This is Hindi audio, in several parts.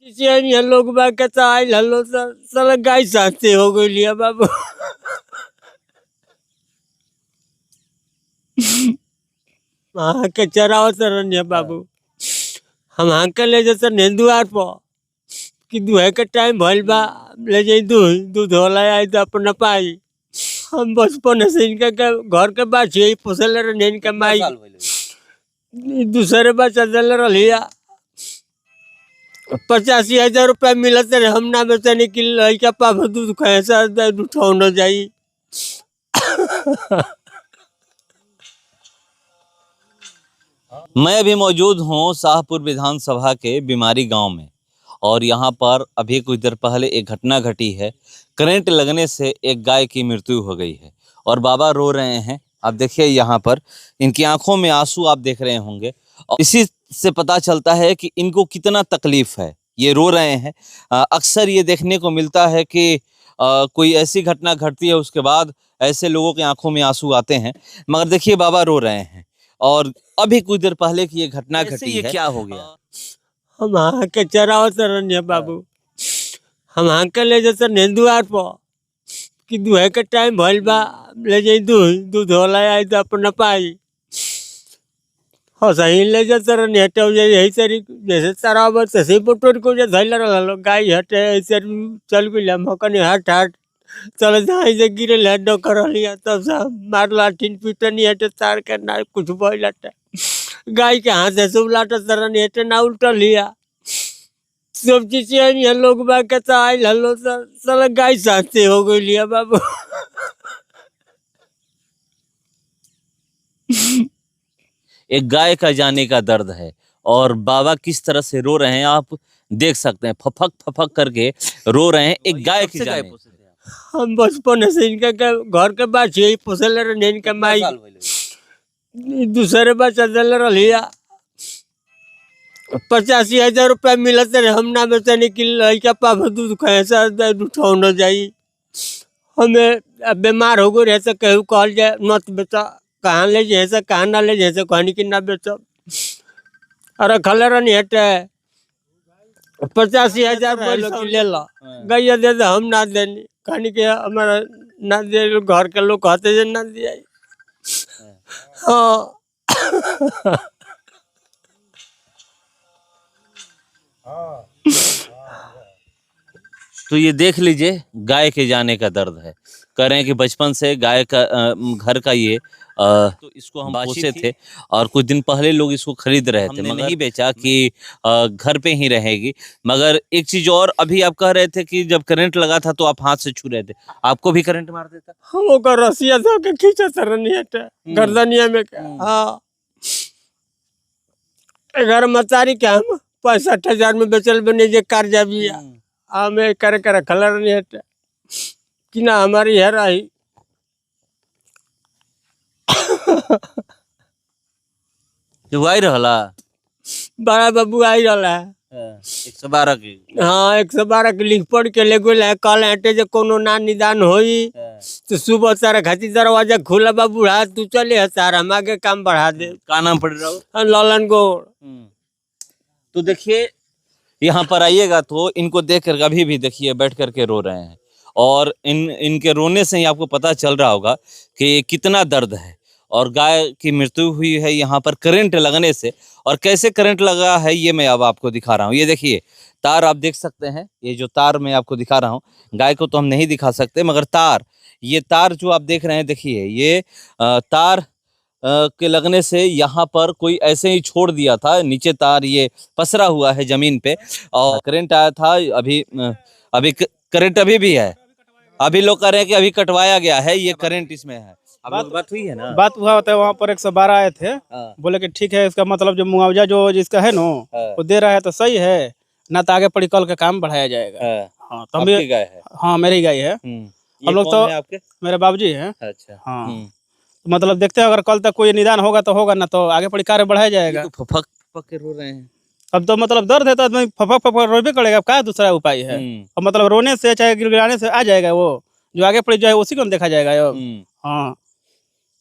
ये लोग बाग के आइल हलो साला गाय साथे हो गई लिया बाबू। वहाँ के चराव सरन है बाबू। हम हाँ के ले जैसे नेंदुआर पर कि दुहे के टाइम भइल बा ले जाई दूध होला आई तो अपन पाई। हम बचपन से इनका के घर के बात यही पोसल रहे इनका माई दूसरे बच्चा दल रहिया 85,000 रुपया मिलते रहे। हम ना बेचने की लड़का पाप दूध कैसा उठाओ न जाई। मैं अभी मौजूद हूँ शाहपुर विधानसभा के बीमारी गांव में और यहाँ पर अभी कुछ देर पहले एक घटना घटी है। करंट लगने से एक गाय की मृत्यु हो गई है और बाबा रो रहे हैं। आप देखिए यहाँ पर इनकी आंखों में आंसू आप देख रहे होंगे और इसी से पता चलता है कि इनको कितना तकलीफ है, ये रो रहे हैं। अक्सर ये देखने को मिलता है कि कोई ऐसी घटना घटती है उसके बाद ऐसे लोगों की आंखों में आंसू आते हैं, मगर देखिए बाबा रो रहे हैं। और अभी कुछ देर पहले की ये घटना घटी है। क्या हो गया? हम हाँ के चराव सरन है बाबू। हम हाँ के ले जैसे नेंदुआर पर कि दुहे के टाइम भइल बा ले जाई दूध होला आई तो अपन पाई। सही ले जाते रहे हटे यही सरी जैसे चराव तैसे बटोर को धैल रहा गाय हटे ऐसे चल गई मकनी हट चल जहाँ से गिरे लड्डो कर लिया तब सब मार लाठीन पीटनी हटे तार के ना कुछ बोल हटे गाय के हाथ से सब लाटा तरन हटे ना उल्टा लिया सब चीज ये लोग बाग के आइल हलो साला गाय साथे हो गई लिया बाबू। एक गाय का जाने का दर्द है और बाबा किस तरह से रो रहे हैं आप देख सकते हैं। फफक फफक करके रो रहे हैं एक गाय की जाने। हम बचपन से इनका के घर के बात यही पोसल रहे इनका माई दूसरे बच्चा दल रहिया 85,000 रुपया मिलते रहे। हम ना बेचने की लड़का पाप दूध कैसा उठाओ न जाई। हमें बीमार हो गए ऐसे कहू कहल जाए मत बेचा कहाँ ले जैसे कहाँ ना ले जैसे कहनी की ना बेचो। अरे खले रही हटे 85,000 ले लो गैया दे दे हम ना देनी कहनी के हमारा ना दे घर के लोग कहते जे ना दिया। हाँ तो ये देख लीजिए गाय के जाने का दर्द है। कह रहे हैं कि बचपन से गाय का घर का ये तो इसको हम पोसे थे और कुछ दिन पहले लोग इसको खरीद रहे थे, मगर नहीं बेचा कि घर पे ही रहेगी। मगर एक चीज और अभी आप कह रहे थे कि जब करंट लगा था तो आप हाथ से छू रहे थे, आपको भी करंट मार देता? हम रसिया धो के खींचा तरनी हटे गर्दनिया में। हाँ 11 मतारी के हम 65,000 में बेचल बने जे कर्जा भी हमें करे करे खलर नहीं हटे कि ना हमारी है रही। जो आई रहला बड़ा बाबू आई रहा है 112 की। हाँ 112 के लिख पढ़ के ले गए कल हटे जो कोनो ना निदान होई तो सुबह सारा खाती दरवाजा खुला बा बुढ़ा तू चले सारा हम आगे काम बढ़ा दे। का नाम पड़ रहा हो? ललन गौड़। तो देखिए यहाँ पर आइएगा तो इनको देख कर अभी भी देखिए बैठ करके रो रहे हैं और इनके रोने से ही आपको पता चल रहा होगा कि कितना दर्द है। और गाय की मृत्यु हुई है यहाँ पर करंट लगने से। और कैसे करंट लगा है ये मैं अब आपको दिखा रहा हूँ। ये देखिए तार आप देख सकते हैं, ये जो तार मैं आपको दिखा रहा हूँ, गाय को तो हम नहीं दिखा सकते मगर तार, ये तार जो आप देख रहे हैं देखिए ये तार के लगने से यहाँ पर कोई ऐसे ही छोड़ दिया था, नीचे तार ये पसरा हुआ है जमीन पे और करंट आया था। अभी करंट अभी भी है, अभी लोग कह रहे हैं कि अभी कटवाया गया है, ये करंट इसमें है। बात हुई है ना? बात हुआ होता है वहाँ पर 112 आए थे। बोले कि ठीक है इसका मतलब जो मुआवजा जो जिसका है ना वो दे रहा है तो सही है ना तो आगे पड़ी कल का काम बढ़ाया जाएगा। हाँ तो आपकी गाय है? हाँ मेरी गाय है। हम लोग तो आपके मेरे बाबूजी हैं। अच्छा हाँ तो मतलब देखते हैं अगर कल तक कोई निदान होगा तो होगा ना तो आगे पड़ी कार्य बढ़ाया जाएगा। तो फफक फफक के रो रहे हैं। अब तो मतलब दर्द है तो आदमी फफक फफक रोबे करेगा, क्या दूसरा उपाय है? अब मतलब रोने से चाहे गिड़गिड़ाने से आ जाएगा, वो जो आगे पड़ी जो है उसी को देखा जाएगा। हाँ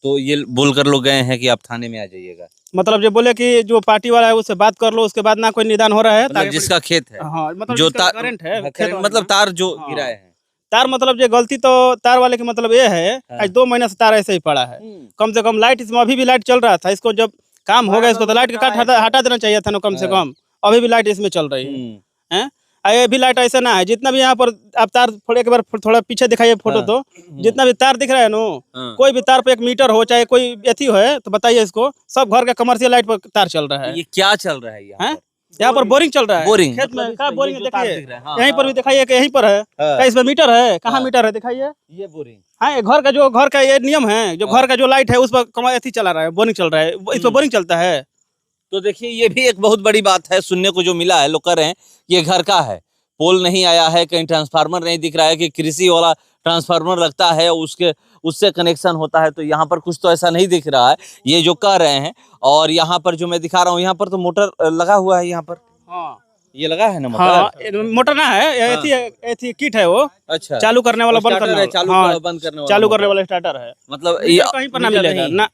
तो ये बोलकर लोग गए हैं कि आप थाने में आ जाइएगा, मतलब जो बोले कि जो पार्टी वाला है उससे बात कर लो, उसके बाद ना कोई निदान हो रहा है। मतलब जिसका खेत है, हाँ, मतलब जो जिसका तार करंट है खेत वाला मतलब में। तार जो हाँ। गिराए हैं। तार मतलब ये गलती तो तार वाले की मतलब ये है, आज 2 महीने से तार ऐसे ही पड़ा है। कम से कम लाइट इसमें अभी भी लाइट चल रहा था, इसको जब काम हो गया इसको तो लाइट का काट हटा देना चाहिए था ना कम से कम। अभी भी लाइट इसमें चल रही है। ये भी लाइट ऐसा ना है, जितना भी यहाँ पर आप तार थोड़े एक बार थोड़ा पीछे दिखाइए फोटो तो, जितना भी तार दिख रहा है नो, कोई भी तार पे 1 मीटर हो चाहे कोई एथी हो तो बताइए इसको, सब घर का कमर्शियल लाइट पर तार चल रहा है। ये क्या चल रहा है यहाँ? यहाँ पर बोरिंग चल रहा है, बोरिंग खेत में कहाँ बोरिंग है देखिए, देखिए, यहीं पर भी दिखाइए कि यहीं पर है, क्या इसमें मीटर है, कहाँ मीटर है दिखाइए। ये बोरिंग, हाँ, ये घर का ये नियम है, जो घर का जो लाइट है उस पर एथी चला रहा है, बोरिंग चल रहा है, इस पर बोरिंग चलता है। तो देखिए ये भी एक बहुत बड़ी बात है सुनने को जो मिला है। लोग कह रहे हैं ये घर का है, पोल नहीं आया है, कहीं ट्रांसफार्मर नहीं दिख रहा है कि कृषि वाला ट्रांसफार्मर लगता है उससे कनेक्शन होता है, तो यहाँ पर कुछ तो ऐसा नहीं दिख रहा है ये जो कह रहे हैं। और यहाँ पर जो मैं दिखा रहा हूँ यहाँ पर तो मोटर लगा हुआ है, यहाँ पर हाँ, ये लगा है ना मोटर? हाँ, मोटर ना है, एथी किट है वो, अच्छा, चालू करने वाला बंद करने वाला, बंद करने वाला, चालू करने वाला स्टार्टर है। मतलब ये कहीं पर ना मिलेगा ना,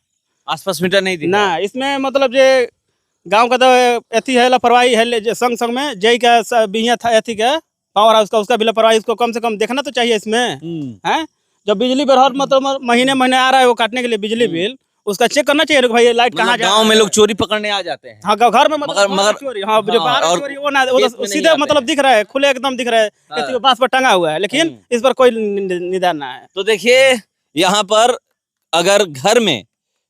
आसपास मीटर नहीं दिख ना इसमें मतलब ये गांव का तो एथी है, लापरवाही है, संग संग में जय का बिहिया था एथी का पावर हाउस का, उसका भी लापरवाही, इसको कम से कम देखना तो चाहिए इसमें है। जब बिजली बिल हर मतलब महीने महीने आ रहा है वो काटने के लिए बिजली बिल, उसका चेक करना चाहिए भाई लाइट कहाँ जा रहा है। गाँव में लोग चोरी पकड़ने आ जाते हैं। हाँ, घर में मतलब मगर चोरी, हाँ, जो बाहर और चोरी वो ना, वो खेत तो में नहीं सीधे आते मतलब हैं। दिख रहा है, खुले एकदम दिख रहा है, एथी के पास पर टंगा हुआ है, लेकिन इस पर कोई निदान ना है। तो देखिए यहाँ पर अगर घर में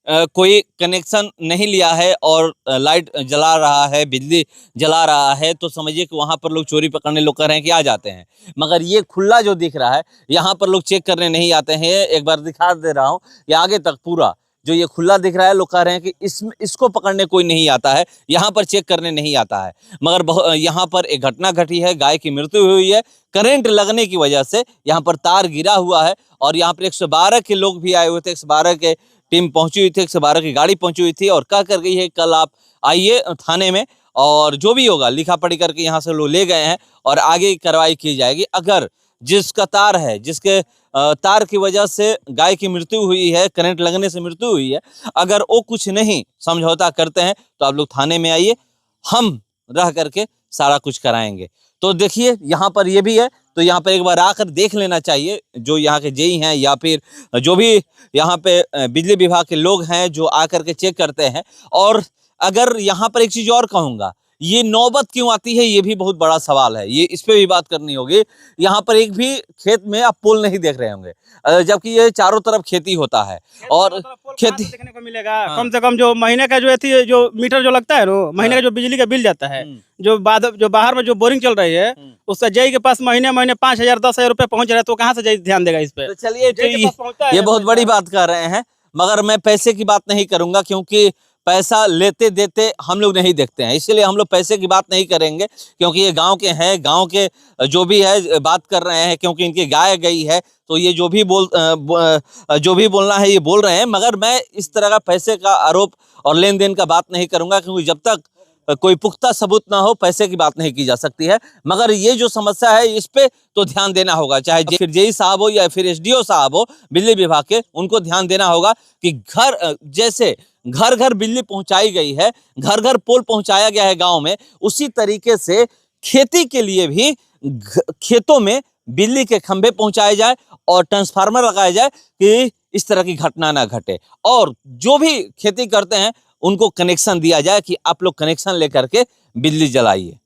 कोई कनेक्शन नहीं लिया है और लाइट जला रहा है, बिजली जला रहा है, तो समझिए कि वहाँ पर लोग चोरी पकड़ने लोग कह रहे हैं कि आ जाते हैं। मगर ये खुला जो दिख रहा है यहाँ पर लोग चेक करने नहीं आते हैं। एक बार दिखा दे रहा हूँ, ये आगे तक पूरा जो ये खुला दिख रहा है, लोग कह रहे हैं कि इसको पकड़ने कोई नहीं आता है, यहाँ पर चेक करने नहीं आता है। मगर यहाँ पर एक घटना घटी है, गाय की मृत्यु हुई है करंट लगने की वजह से। यहाँ पर तार गिरा हुआ है और यहाँ पर 112 के लोग भी आए हुए थे, 112 के टीम पहुंची हुई थी, 112 की गाड़ी पहुंची हुई थी और कह कर गई है कल आप आइए थाने में और जो भी होगा लिखा पढ़ी करके यहाँ से लोग ले गए हैं और आगे कार्रवाई की जाएगी। अगर जिसका तार है, जिसके तार की वजह से गाय की मृत्यु हुई है, करंट लगने से मृत्यु हुई है, अगर वो कुछ नहीं समझौता करते हैं तो आप लोग थाने में आइए, हम रह करके सारा कुछ कराएंगे। तो देखिए यहाँ पर ये भी है, तो यहाँ पर एक बार आकर देख लेना चाहिए जो यहाँ के जेई हैं या फिर जो भी यहाँ पे बिजली विभाग के लोग हैं जो आकर के चेक करते हैं। और अगर यहाँ पर एक चीज़ और कहूँगा, ये नौबत क्यों आती है ये भी बहुत बड़ा सवाल है, ये इस पे भी बात करनी होगी। यहाँ पर एक भी खेत में आप पोल नहीं देख रहे होंगे, जबकि ये चारों तरफ खेती होता है और खेती देखने को मिलेगा। कम से कम जो महीने का जो मीटर जो लगता है नो, महीने का जो बिजली का बिल जाता है, जो बाहर में जो बोरिंग चल रही है उसका जय के पास महीने 5,000 10,000 रुपए पहुंच रहा है, तो कहाँ से जय ध्यान देगा इस पे? तो चलिए ये बहुत बड़ी बात कर रहे हैं, मगर मैं पैसे की बात नहीं करूंगा क्योंकि पैसा लेते देते हम लोग नहीं देखते हैं, इसलिए हम लोग पैसे की बात नहीं करेंगे क्योंकि ये गांव के हैं, गांव के जो भी है बात कर रहे हैं क्योंकि इनकी गाय गई है तो ये जो भी बोलना है ये बोल रहे हैं। मगर मैं इस तरह का पैसे का आरोप और लेन देन का बात नहीं करूंगा क्योंकि जब तक कोई पुख्ता सबूत ना हो पैसे की बात नहीं की जा सकती है। मगर ये जो समस्या है इस पे तो ध्यान देना होगा, चाहे फिर जेई साहब हो या फिर एसडीओ साहब हो बिजली विभाग के, उनको ध्यान देना होगा कि जैसे घर घर बिजली पहुंचाई गई है, घर घर पोल पहुंचाया गया है गांव में, उसी तरीके से खेती के लिए भी खेतों में बिजली के खंभे पहुंचाए जाए और ट्रांसफार्मर लगाया जाए कि इस तरह की घटना ना घटे। और जो भी खेती करते हैं उनको कनेक्शन दिया जाए कि आप लोग कनेक्शन लेकर के बिजली जलाइए।